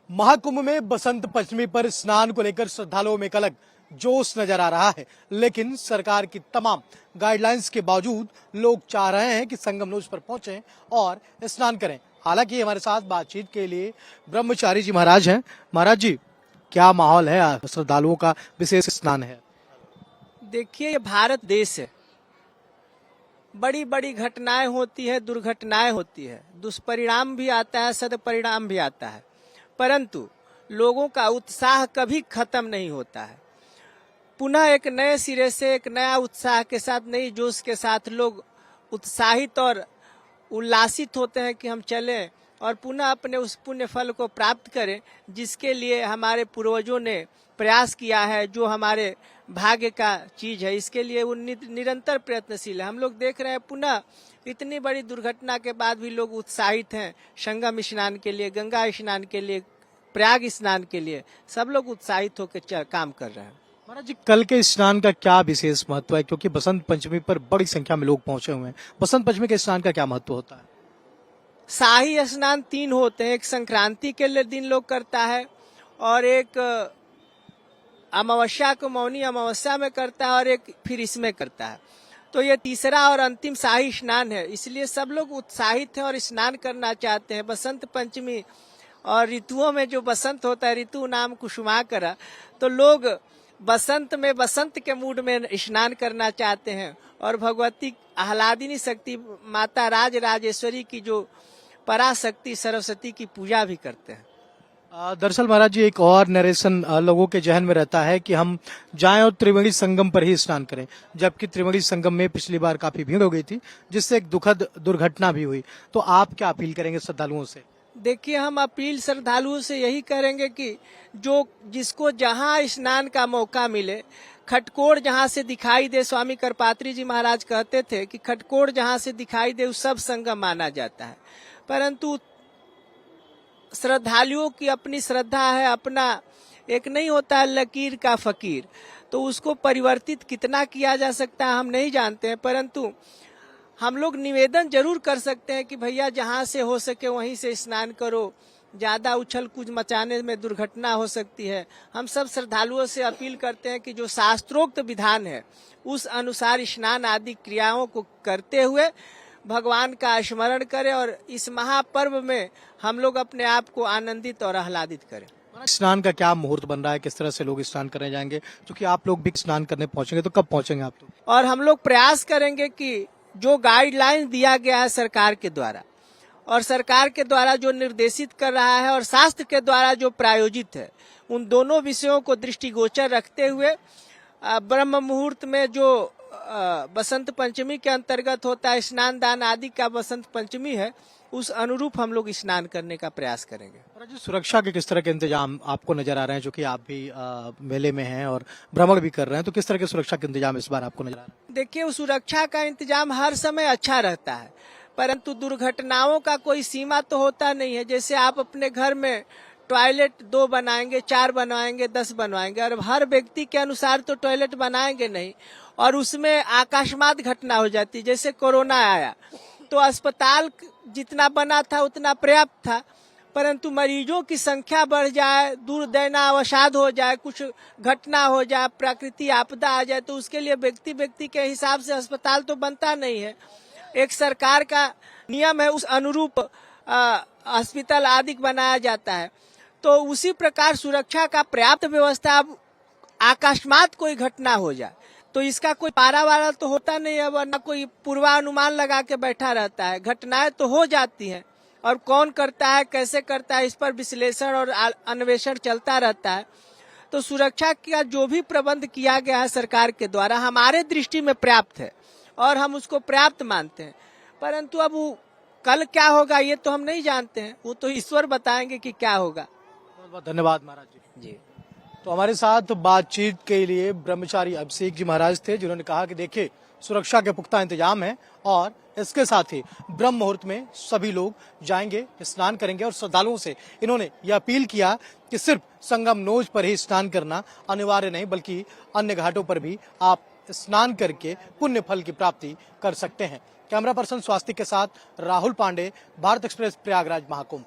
महाकुंभ में बसंत पंचमी पर स्नान को लेकर श्रद्धालुओं में एक अलग जोश नजर आ रहा है, लेकिन सरकार की तमाम गाइडलाइंस के बावजूद लोग चाह रहे हैं कि संगम नोज पर पहुंचें और स्नान करें। हालांकि हमारे साथ बातचीत के लिए ब्रह्मचारी जी महाराज हैं। महाराज जी, क्या माहौल है? श्रद्धालुओं का विशेष स्नान है। देखिए, ये भारत देश है, बड़ी बड़ी घटनाएं होती है, दुर्घटनाएं होती है, दुष्परिणाम भी आता है, सदपरिणाम भी आता है, परंतु लोगों का उत्साह कभी खत्म नहीं होता है। पुनः एक नए सिरे से, एक नया उत्साह के साथ, नई जोश के साथ लोग उत्साहित और उल्लासित होते हैं कि हम चलें और पुनः अपने उस पुण्य फल को प्राप्त करें जिसके लिए हमारे पूर्वजों ने प्रयास किया है, जो हमारे भाग्य का चीज है। इसके लिए वो निरंतर प्रयत्नशील है। हम लोग देख रहे हैं पुनः इतनी बड़ी दुर्घटना के बाद भी लोग उत्साहित हैं संगम स्नान के लिए, गंगा स्नान के लिए, प्रयाग स्नान के लिए। सब लोग उत्साहित होकर काम कर रहे हैं। महाराज जी, कल के स्नान का क्या विशेष महत्व है? क्योंकि बसंत पंचमी पर बड़ी संख्या में लोग पहुंचे हुए हैं। बसंत पंचमी के स्नान का क्या महत्व होता है? शाही स्नान 3 होते हैं। एक संक्रांति के दिन लोग करता है, और एक अमावस्या को मौनी अमावस्या में करता है, और एक फिर इसमें करता है। तो ये तीसरा और अंतिम शाही स्नान है, इसलिए सब लोग उत्साहित हैं और स्नान करना चाहते हैं। बसंत पंचमी और ऋतुओं में जो बसंत होता है, ऋतु नाम कुसुमाकर, तो लोग बसंत में बसंत के मूड में स्नान करना चाहते हैं और भगवती आह्लादिनी शक्ति माता राज राजेश्वरी की जो पराशक्ति सरस्वती की पूजा भी करते हैं। दरअसल महाराज जी, एक और नरेशन लोगों के जहन में रहता है कि हम जाएं और त्रिवेणी संगम पर ही स्नान करें, जबकि त्रिवेणी संगम में पिछली बार काफी भीड़ हो गई थी, जिससे एक दुखद दुर्घटना भी हुई। तो आप क्या अपील करेंगे श्रद्धालुओं से? देखिए, हम अपील श्रद्धालुओं से यही करेंगे कि जो जिसको जहां स्नान का मौका मिले, खटकोड़ जहां से दिखाई दे, स्वामी करपात्री जी महाराज कहते थे कि खटकोड़ जहां से दिखाई दे उस सब संगम माना जाता है। परंतु श्रद्धालुओं की अपनी श्रद्धा है, अपना एक नहीं होता है लकीर का फकीर, तो उसको परिवर्तित कितना किया जा सकता है हम नहीं जानते हैं। परंतु हम लोग निवेदन जरूर कर सकते हैं कि भैया जहां से हो सके वहीं से स्नान करो, ज्यादा उछल कूद मचाने में दुर्घटना हो सकती है। हम सब श्रद्धालुओं से अपील करते हैं कि जो शास्त्रोक्त विधान है उस अनुसार स्नान आदि क्रियाओं को करते हुए भगवान का स्मरण करें और इस महापर्व में हम लोग अपने आप को आनंदित और आह्लादित करें। स्नान का क्या मुहूर्त बन रहा है? किस तरह से लोग स्नान करने जाएंगे? क्योंकि आप लोग भी स्नान करने पहुंचेंगे, तो कब पहुंचेंगे आप लोग? और हम लोग प्रयास करेंगे कि जो गाइडलाइन दिया गया है सरकार के द्वारा, और सरकार के द्वारा जो निर्देशित कर रहा है और शास्त्र के द्वारा जो प्रायोजित है, उन दोनों विषयों को दृष्टिगोचर रखते हुए ब्रह्म मुहूर्त में जो बसंत पंचमी के अंतर्गत होता है स्नान दान आदि का बसंत पंचमी है, उस अनुरूप हम लोग स्नान करने का प्रयास करेंगे। सुरक्षा के किस तरह के इंतजाम आपको नजर आ रहे हैं? जो कि आप भी मेले में हैं और भ्रमण भी कर रहे हैं, तो किस तरह के सुरक्षा के इंतजाम इस बार आपको नजर आ रहे हैं? देखिए, सुरक्षा का इंतजाम हर समय अच्छा रहता है, परंतु दुर्घटनाओं का कोई सीमा तो होता नहीं है। जैसे आप अपने घर में टॉयलेट 2 बनाएंगे, 4 बनवाएंगे, 10 बनवाएंगे, और हर व्यक्ति के अनुसार तो टॉयलेट बनाएंगे नहीं, और उसमें आकस्मात घटना हो जाती। जैसे कोरोना आया तो अस्पताल जितना बना था उतना पर्याप्त था, परंतु मरीजों की संख्या बढ़ जाए, दुर्दैना अवसाद हो जाए, कुछ घटना हो जाए, प्राकृतिक आपदा आ जाए, तो उसके लिए व्यक्ति के हिसाब से अस्पताल तो बनता नहीं है। एक सरकार का नियम है, उस अनुरूप अस्पताल आदि बनाया जाता है। तो उसी प्रकार सुरक्षा का पर्याप्त व्यवस्था। अब अकस्मात कोई घटना हो जाए तो इसका कोई पारावार तो होता नहीं है, वरना कोई पूर्वानुमान लगा के बैठा रहता है। घटनाएं तो हो जाती हैं, और कौन करता है, कैसे करता है, इस पर विश्लेषण और अन्वेषण चलता रहता है। तो सुरक्षा का जो भी प्रबंध किया गया है सरकार के द्वारा, हमारे दृष्टि में पर्याप्त है और हम उसको पर्याप्त मानते हैं। परंतु अब वो कल क्या होगा ये तो हम नहीं जानते हैं, वो तो ईश्वर बताएंगे कि क्या होगा। बहुत बहुत धन्यवाद महाराज जी। तो हमारे साथ बातचीत के लिए ब्रह्मचारी अभिषेक जी महाराज थे, जिन्होंने कहा कि देखिए, सुरक्षा के पुख्ता इंतजाम है और इसके साथ ही ब्रह्म मुहूर्त में सभी लोग जाएंगे, स्नान करेंगे। और श्रद्धालुओं से इन्होंने यह अपील किया कि सिर्फ संगम नोज पर ही स्नान करना अनिवार्य नहीं, बल्कि अन्य घाटों पर भी आप स्नान करके पुण्य फल की प्राप्ति कर सकते हैं। कैमरा पर्सन स्वास्तिक के साथ राहुल पांडे, भारत एक्सप्रेस, प्रयागराज महाकुंभ।